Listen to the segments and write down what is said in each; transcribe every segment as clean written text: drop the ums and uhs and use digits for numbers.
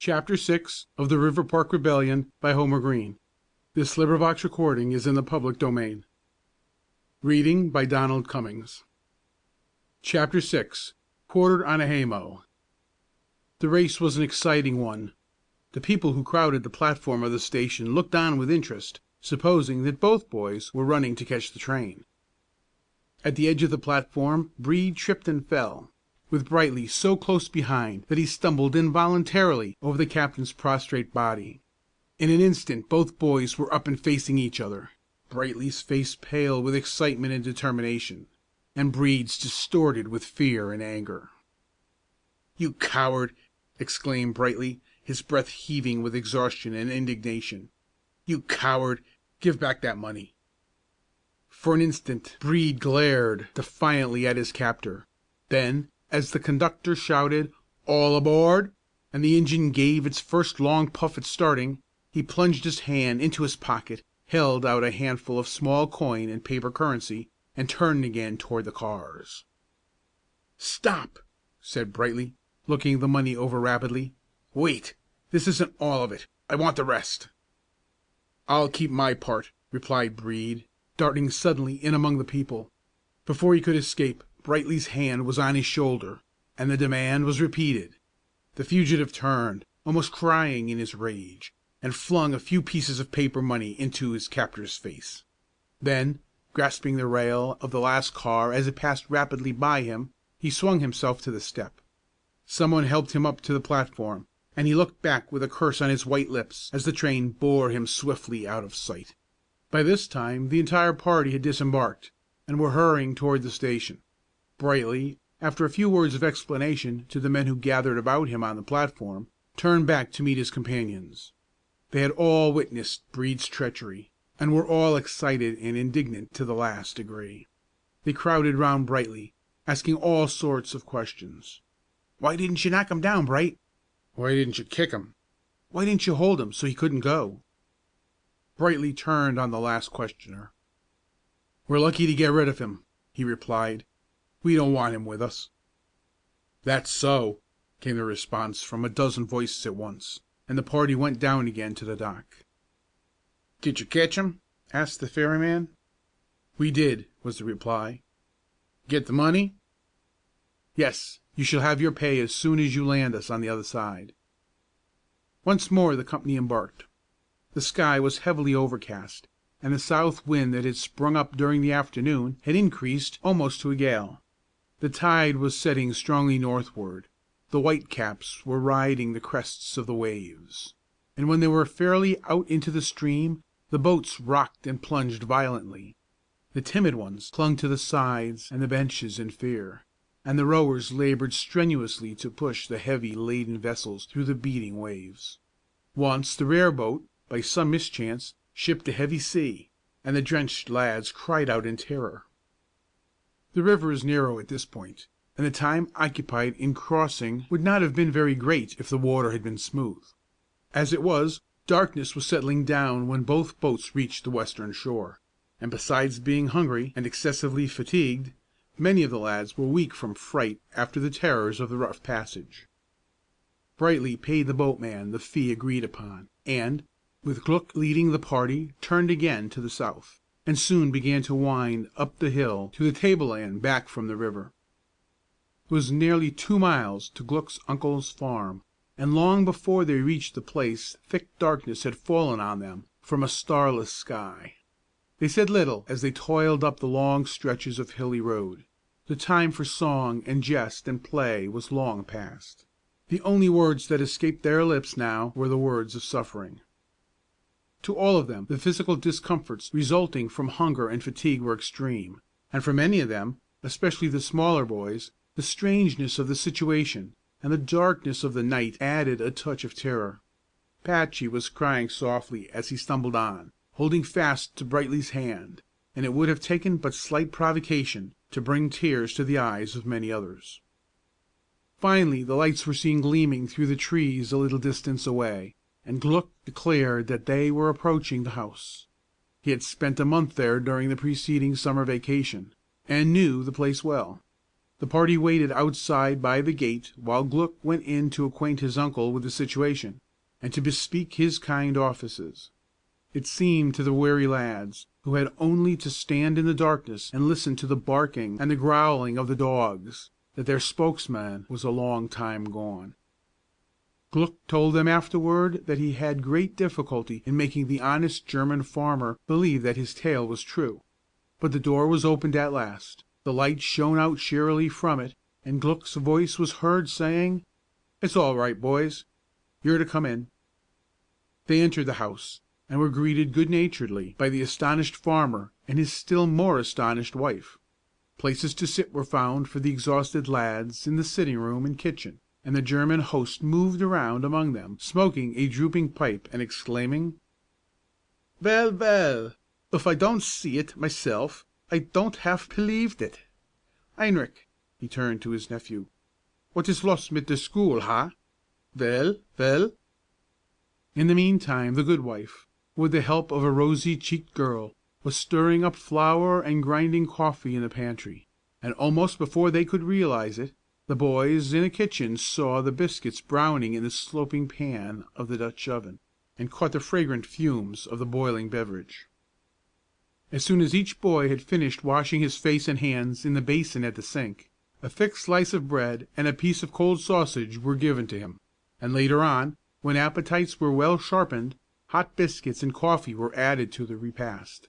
Chapter 6 of the Riverpark Rebellion by Homer Greene. This recording is in the public domain. Reading by Donald Cummings. Chapter 6 Quartered on a Haymow. The race was an exciting one. The people who crowded the platform of the station looked on with interest, supposing that both boys were running to catch the train. At the edge of the platform Brede tripped and fell, with Brightly so close behind that he stumbled involuntarily over the captain's prostrate body. In an instant both boys were up and facing each other, Brightly's face pale with excitement and determination, and Brede's distorted with fear and anger. "You coward!" exclaimed Brightly, his breath heaving with exhaustion and indignation. "You coward! Give back that money!" For an instant Brede glared defiantly at his captor. Then, as the conductor shouted, "All aboard!" and the engine gave its first long puff at starting, he plunged his hand into his pocket, held out a handful of small coin and paper currency, and turned again toward the cars. "Stop!" said Brightly, looking the money over rapidly. "Wait! This isn't all of it. I want the rest." "I'll keep my part," replied Brede, darting suddenly in among the people. Before he could escape, Brightly's hand was on his shoulder, and the demand was repeated. The fugitive turned, almost crying in his rage, and flung a few pieces of paper money into his captor's face. Then, grasping the rail of the last car as it passed rapidly by him, he swung himself to the step. Someone helped him up to the platform, and he looked back with a curse on his white lips as the train bore him swiftly out of sight. By this time the entire party had disembarked, and were hurrying toward the station. Brightly, after a few words of explanation to the men who gathered about him on the platform, turned back to meet his companions. They had all witnessed Brede's treachery, and were all excited and indignant to the last degree. They crowded round Brightly, asking all sorts of questions. "Why didn't you knock him down, Bright?" "Why didn't you kick him?" "Why didn't you hold him so he couldn't go?" Brightly turned on the last questioner. "We're lucky to get rid of him," he replied. "We don't want him with us." "That's so," came the response from a dozen voices at once, and the party went down again to the dock. "Did you catch him?" asked the ferryman. "We did," was the reply. "Get the money?" "Yes, you shall have your pay as soon as you land us on the other side." Once more the company embarked. The sky was heavily overcast, and the south wind that had sprung up during the afternoon had increased almost to a gale. The tide was setting strongly northward, the whitecaps were riding the crests of the waves, and when they were fairly out into the stream the boats rocked and plunged violently. The timid ones clung to the sides and the benches in fear, and the rowers labored strenuously to push the heavy laden vessels through the beating waves. Once the rare boat, by some mischance, shipped a heavy sea, and the drenched lads cried out in terror. The river is narrow at this point, and the time occupied in crossing would not have been very great if the water had been smooth. As it was, darkness was settling down when both boats reached the western shore, and besides being hungry and excessively fatigued, many of the lads were weak from fright after the terrors of the rough passage. Brightly paid the boatman the fee agreed upon, and, with Gluck leading the party, turned again to the south, and soon began to wind up the hill to the tableland back from the river. It was nearly 2 miles to Gluck's uncle's farm, and long before they reached the place thick darkness had fallen on them from a starless sky. They said little as they toiled up the long stretches of hilly road. The time for song and jest and play was long past. The only words that escaped their lips now were the words of suffering. To all of them the physical discomforts resulting from hunger and fatigue were extreme, and for many of them, especially the smaller boys, the strangeness of the situation and the darkness of the night added a touch of terror. Patchy was crying softly as he stumbled on, holding fast to Brightly's hand, and it would have taken but slight provocation to bring tears to the eyes of many others. Finally the lights were seen gleaming through the trees a little distance away, and Gluck declared that they were approaching the house. He had spent a month there during the preceding summer vacation, and knew the place well. The party waited outside by the gate while Gluck went in to acquaint his uncle with the situation, and to bespeak his kind offices. It seemed to the weary lads, who had only to stand in the darkness and listen to the barking and the growling of the dogs, that their spokesman was a long time gone. Gluck told them afterward that he had great difficulty in making the honest German farmer believe that his tale was true. But the door was opened at last, the light shone out cheerily from it, and Gluck's voice was heard saying, "It's all right, boys. You're to come in." They entered the house, and were greeted good naturedly by the astonished farmer and his still more astonished wife. Places to sit were found for the exhausted lads in the sitting room and kitchen, and the German host moved around among them, smoking a drooping pipe and exclaiming, "Well, well, if I don't see it myself, I don't have believed it. Heinrich," he turned to his nephew, "what is los mit der school, ha? Well, well?" In the meantime the good wife, with the help of a rosy-cheeked girl, was stirring up flour and grinding coffee in the pantry, and almost before they could realize it, the boys in the kitchen saw the biscuits browning in the sloping pan of the Dutch oven, and caught the fragrant fumes of the boiling beverage. As soon as each boy had finished washing his face and hands in the basin at the sink, a thick slice of bread and a piece of cold sausage were given to him, and later on, when appetites were well sharpened, hot biscuits and coffee were added to the repast.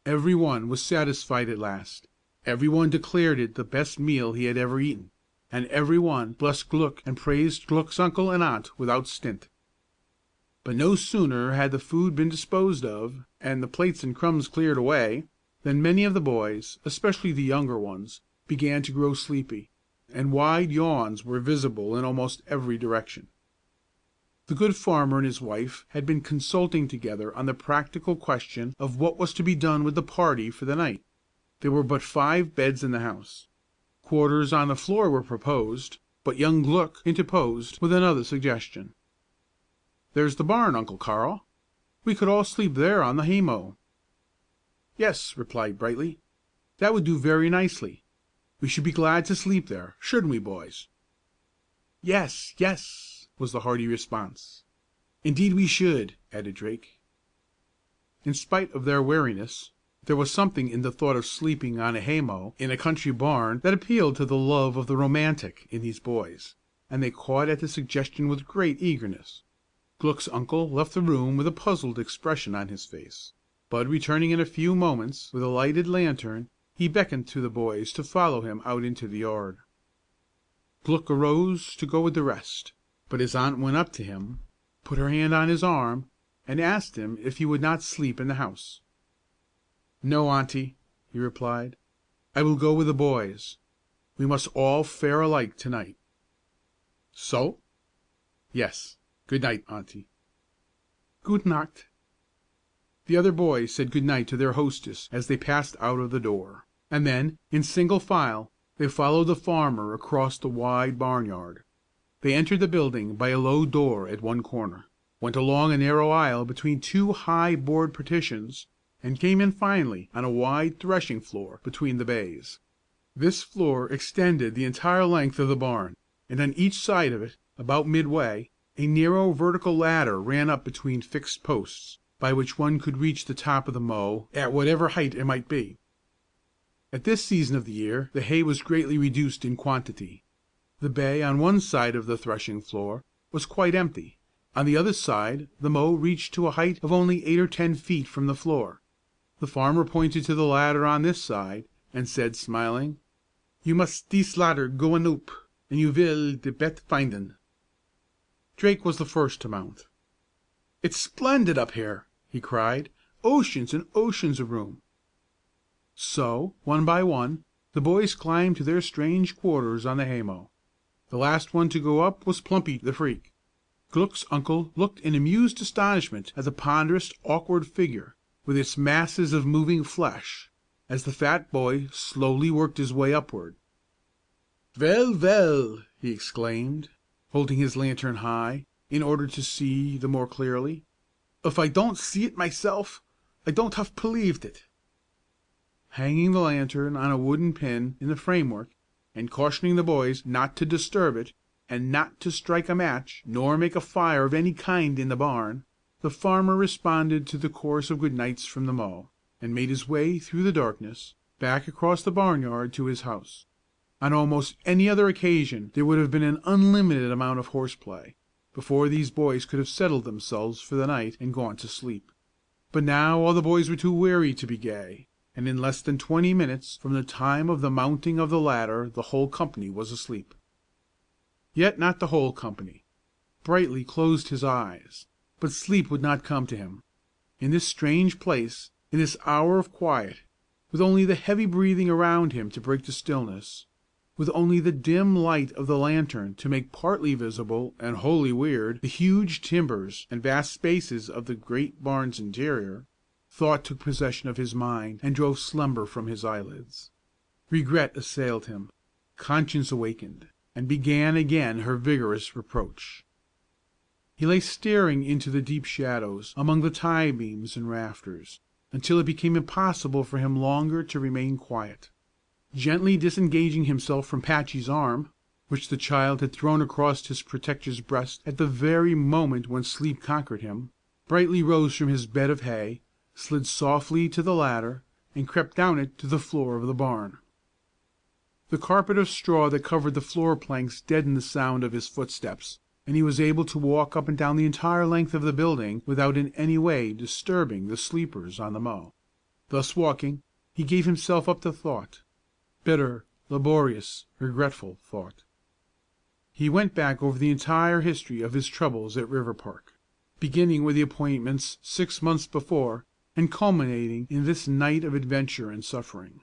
Every one was satisfied at last, every one declared it the best meal he had ever eaten, and every one blessed Gluck and praised Gluck's uncle and aunt without stint. But no sooner had the food been disposed of, and the plates and crumbs cleared away, than many of the boys, especially the younger ones, began to grow sleepy, and wide yawns were visible in almost every direction. The good farmer and his wife had been consulting together on the practical question of what was to be done with the party for the night. There were but 5 beds in the house. Quarters on the floor were proposed, but young Gluck interposed with another suggestion. "There's the barn, Uncle Carl. We could all sleep there on the haymow." "Yes," replied Brightly, "that would do very nicely. We should be glad to sleep there, shouldn't we, boys?" "Yes, yes," was the hearty response. "Indeed we should," added Drake. In spite of their weariness, there was something in the thought of sleeping on a haymow in a country barn that appealed to the love of the romantic in these boys, and they caught at the suggestion with great eagerness. Gluck's uncle left the room with a puzzled expression on his face, but returning in a few moments with a lighted lantern, he beckoned to the boys to follow him out into the yard. Gluck arose to go with the rest, but his aunt went up to him, put her hand on his arm, and asked him if he would not sleep in the house. "No, auntie," he replied, "I will go with the boys. We must all fare alike to night." "So?" "Yes. Good night, auntie." "Gut Nacht." The other boys said good night to their hostess as they passed out of the door, and then, in single file, they followed the farmer across the wide barnyard. They entered the building by a low door at one corner, went along a narrow aisle between 2 high board partitions, and came in finally on a wide threshing floor between the bays. This floor extended the entire length of the barn, and on each side of it, about midway, a narrow vertical ladder ran up between fixed posts, by which one could reach the top of the mow at whatever height it might be. At this season of the year the hay was greatly reduced in quantity. The bay on one side of the threshing floor was quite empty; on the other side the mow reached to a height of only 8 or 10 feet from the floor. The farmer pointed to the ladder on this side, and said, smiling, "You must dis ladder goen oop, and you will de bet finden." Drake was the first to mount. "It's splendid up here!" he cried. "Oceans and oceans of room!" So, one by one, the boys climbed to their strange quarters on the haymow. The last one to go up was Plumpy the Freak. Gluck's uncle looked in amused astonishment at the ponderous, awkward figure, with its masses of moving flesh, as the fat boy slowly worked his way upward. "Vell, vell!" he exclaimed, holding his lantern high, in order to see the more clearly. "If I don't see it myself, I don't have believed it." Hanging the lantern on a wooden pin in the framework, and cautioning the boys not to disturb it, and not to strike a match nor make a fire of any kind in the barn, the farmer responded to the chorus of good nights from the mow, and made his way through the darkness, back across the barnyard to his house. On almost any other occasion there would have been an unlimited amount of horseplay, before these boys could have settled themselves for the night and gone to sleep. But now all the boys were too weary to be gay, and in less than 20 minutes from the time of the mounting of the ladder the whole company was asleep. Yet not the whole company. Brightly closed his eyes, but sleep would not come to him. In this strange place, in this hour of quiet, with only the heavy breathing around him to break the stillness, with only the dim light of the lantern to make partly visible and wholly weird the huge timbers and vast spaces of the great barn's interior, thought took possession of his mind and drove slumber from his eyelids. Regret assailed him, conscience awakened, and began again her vigorous reproach. He lay staring into the deep shadows among the tie beams and rafters, until it became impossible for him longer to remain quiet. Gently disengaging himself from Patchy's arm, which the child had thrown across his protector's breast at the very moment when sleep conquered him, Brightly rose from his bed of hay, slid softly to the ladder, and crept down it to the floor of the barn. The carpet of straw that covered the floor planks deadened the sound of his footsteps, and he was able to walk up and down the entire length of the building without in any way disturbing the sleepers on the mow. Thus walking, he gave himself up to thought. Bitter, laborious, regretful thought. He went back over the entire history of his troubles at Riverpark, beginning with the appointments 6 months before, and culminating in this night of adventure and suffering.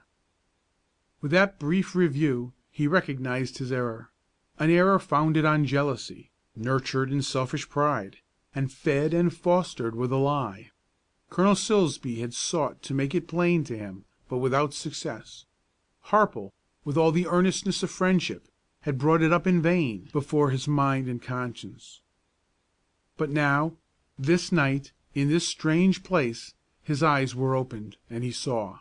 With that brief review he recognized his error, an error founded on jealousy, nurtured in selfish pride, and fed and fostered with a lie. Colonel Silsbee had sought to make it plain to him, but without success. Harple, with all the earnestness of friendship, had brought it up in vain before his mind and conscience. But now, this night, in this strange place, his eyes were opened, and he saw.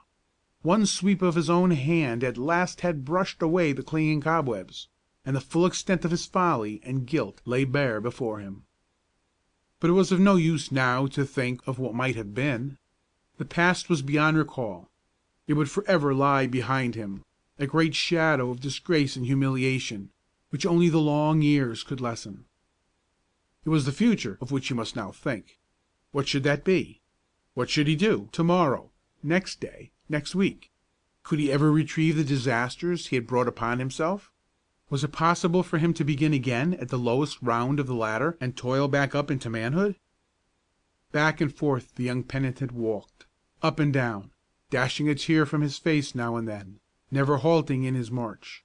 One sweep of his own hand at last had brushed away the clinging cobwebs, and the full extent of his folly and guilt lay bare before him. But it was of no use now to think of what might have been. The past was beyond recall. It would forever lie behind him, a great shadow of disgrace and humiliation, which only the long years could lessen. It was the future of which he must now think. What should that be? What should he do to-morrow, next day, next week? Could he ever retrieve the disasters he had brought upon himself? Was it possible for him to begin again at the lowest round of the ladder and toil back up into manhood? Back and forth the young penitent walked, up and down, dashing a tear from his face now and then, never halting in his march.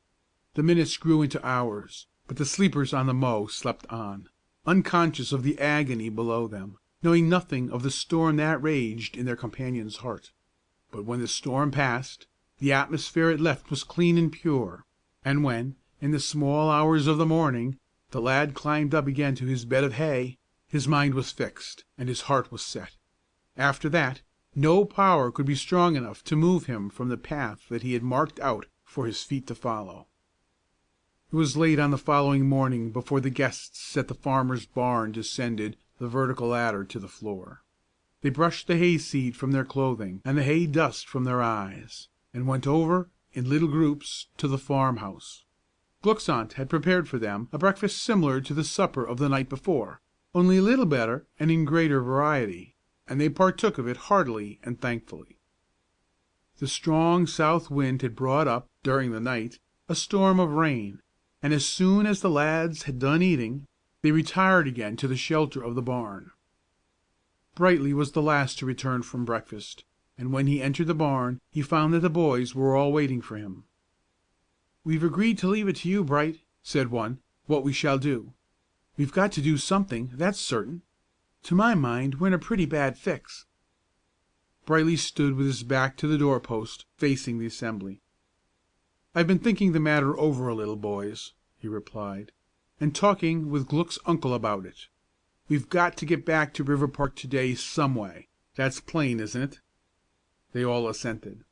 The minutes grew into hours, but the sleepers on the mow slept on, unconscious of the agony below them, knowing nothing of the storm that raged in their companion's heart. But when the storm passed, the atmosphere it left was clean and pure, and when, in the small hours of the morning, the lad climbed up again to his bed of hay, his mind was fixed, and his heart was set. After that, no power could be strong enough to move him from the path that he had marked out for his feet to follow. It was late on the following morning before the guests at the farmer's barn descended the vertical ladder to the floor. They brushed the hayseed from their clothing and the hay dust from their eyes, and went over, in little groups, to the farmhouse. Gluck's aunt had prepared for them a breakfast similar to the supper of the night before, only a little better and in greater variety, and they partook of it heartily and thankfully. The strong south wind had brought up, during the night, a storm of rain, and as soon as the lads had done eating, they retired again to the shelter of the barn. Brightly was the last to return from breakfast, and when he entered the barn he found that the boys were all waiting for him. "We've agreed to leave it to you, Bright," said one, "what we shall do. We've got to do something, that's certain. To my mind we're in a pretty bad fix." Brightly stood with his back to the doorpost, facing the assembly. "I've been thinking the matter over a little, boys," he replied, "and talking with Gluck's uncle about it. We've got to get back to Riverpark to day some way. That's plain, isn't it?" They all assented.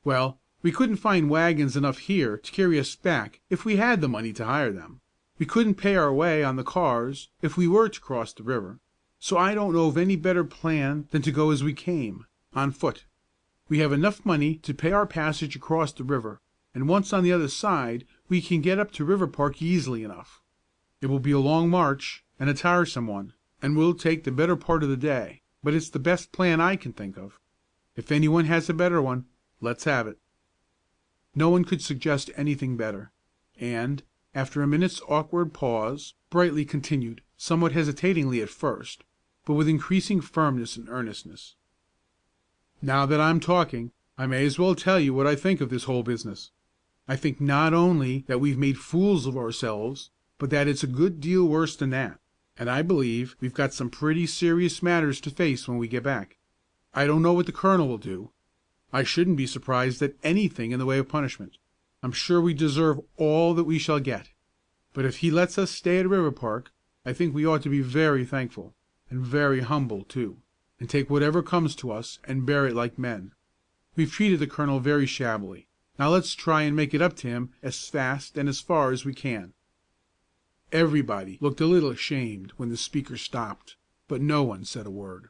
"Well, We couldn't find wagons enough here to carry us back if we had the money to hire them. We couldn't pay our way on the cars if we were to cross the river. So I don't know of any better plan than to go as we came, on foot. We have enough money to pay our passage across the river, and once on the other side we can get up to Riverpark easily enough. It will be a long march, and a tiresome one, and will take the better part of the day, but it's the best plan I can think of. If anyone has a better one, let's have it." No one could suggest anything better, and, after a minute's awkward pause, Brightly continued, somewhat hesitatingly at first, but with increasing firmness and earnestness. "Now that I'm talking, I may as well tell you what I think of this whole business. I think not only that we've made fools of ourselves, but that it's a good deal worse than that, and I believe we've got some pretty serious matters to face when we get back. I don't know what the colonel will do. I shouldn't be surprised at anything in the way of punishment. I'm sure we deserve all that we shall get. But if he lets us stay at Riverpark, I think we ought to be very thankful, and very humble too, and take whatever comes to us and bear it like men. We've treated the colonel very shabbily. Now let's try and make it up to him as fast and as far as we can." Everybody looked a little ashamed when the speaker stopped, but no one said a word.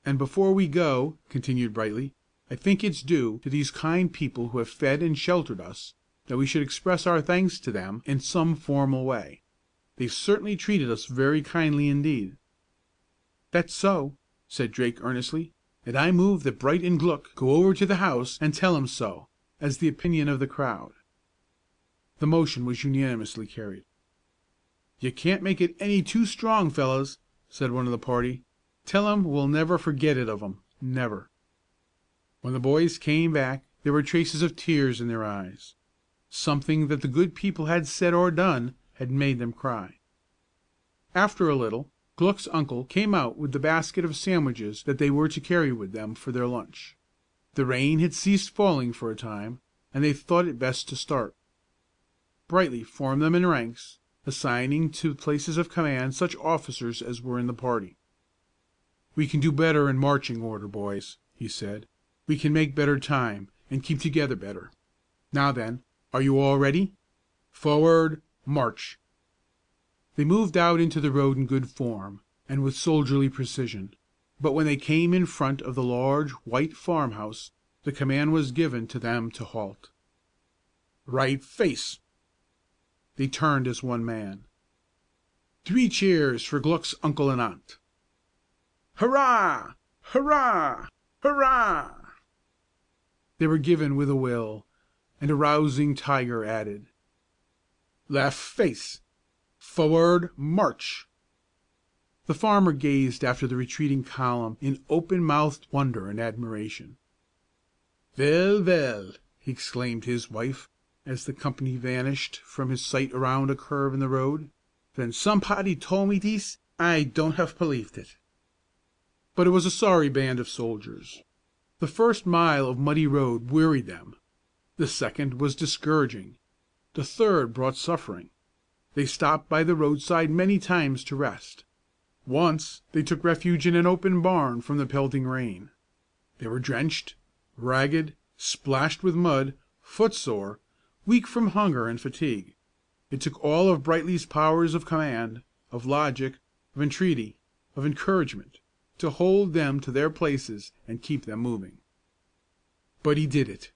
"And before we go," continued Brightly, "I think it's due to these kind people who have fed and sheltered us that we should express our thanks to them in some formal way. They've certainly treated us very kindly indeed." "That's so," said Drake earnestly, "and I move that Bright and Gluck go over to the house and tell 'em so, as the opinion of the crowd." The motion was unanimously carried. "You can't make it any too strong, fellows," said one of the party. "Tell 'em we'll never forget it of 'em, never." When the boys came back there were traces of tears in their eyes. Something that the good people had said or done had made them cry. After a little, Gluck's uncle came out with the basket of sandwiches that they were to carry with them for their lunch. The rain had ceased falling for a time, and they thought it best to start. Brightly formed them in ranks, assigning to places of command such officers as were in the party. "We can do better in marching order, boys," he said. "We can make better time, and keep together better. Now then, are you all ready? Forward, march!" They moved out into the road in good form, and with soldierly precision, but when they came in front of the large white farmhouse, the command was given to them to halt. "Right face!" They turned as one man. "3 cheers for Gluck's uncle and aunt!" "Hurrah! Hurrah! Hurrah!" They were given with a will, and a rousing tiger added. "Left face! Forward, march!" The farmer gazed after the retreating column in open-mouthed wonder and admiration. "Vell, vell!" he exclaimed to his wife, as the company vanished from his sight around a curve in the road. "Ven somepody told me dis, I don't have believed it." But it was a sorry band of soldiers. The first mile of muddy road wearied them. The second was discouraging. The third brought suffering. They stopped by the roadside many times to rest. Once they took refuge in an open barn from the pelting rain. They were drenched, ragged, splashed with mud, footsore, weak from hunger and fatigue. It took all of Brightly's powers of command, of logic, of entreaty, of encouragement, to hold them to their places and keep them moving. But he did it.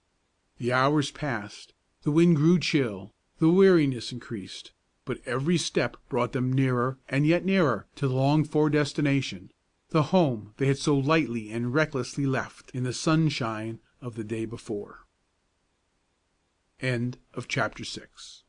The hours passed, the wind grew chill, the weariness increased, but every step brought them nearer and yet nearer to the longed-for destination, the home they had so lightly and recklessly left in the sunshine of the day before. End of chapter 6.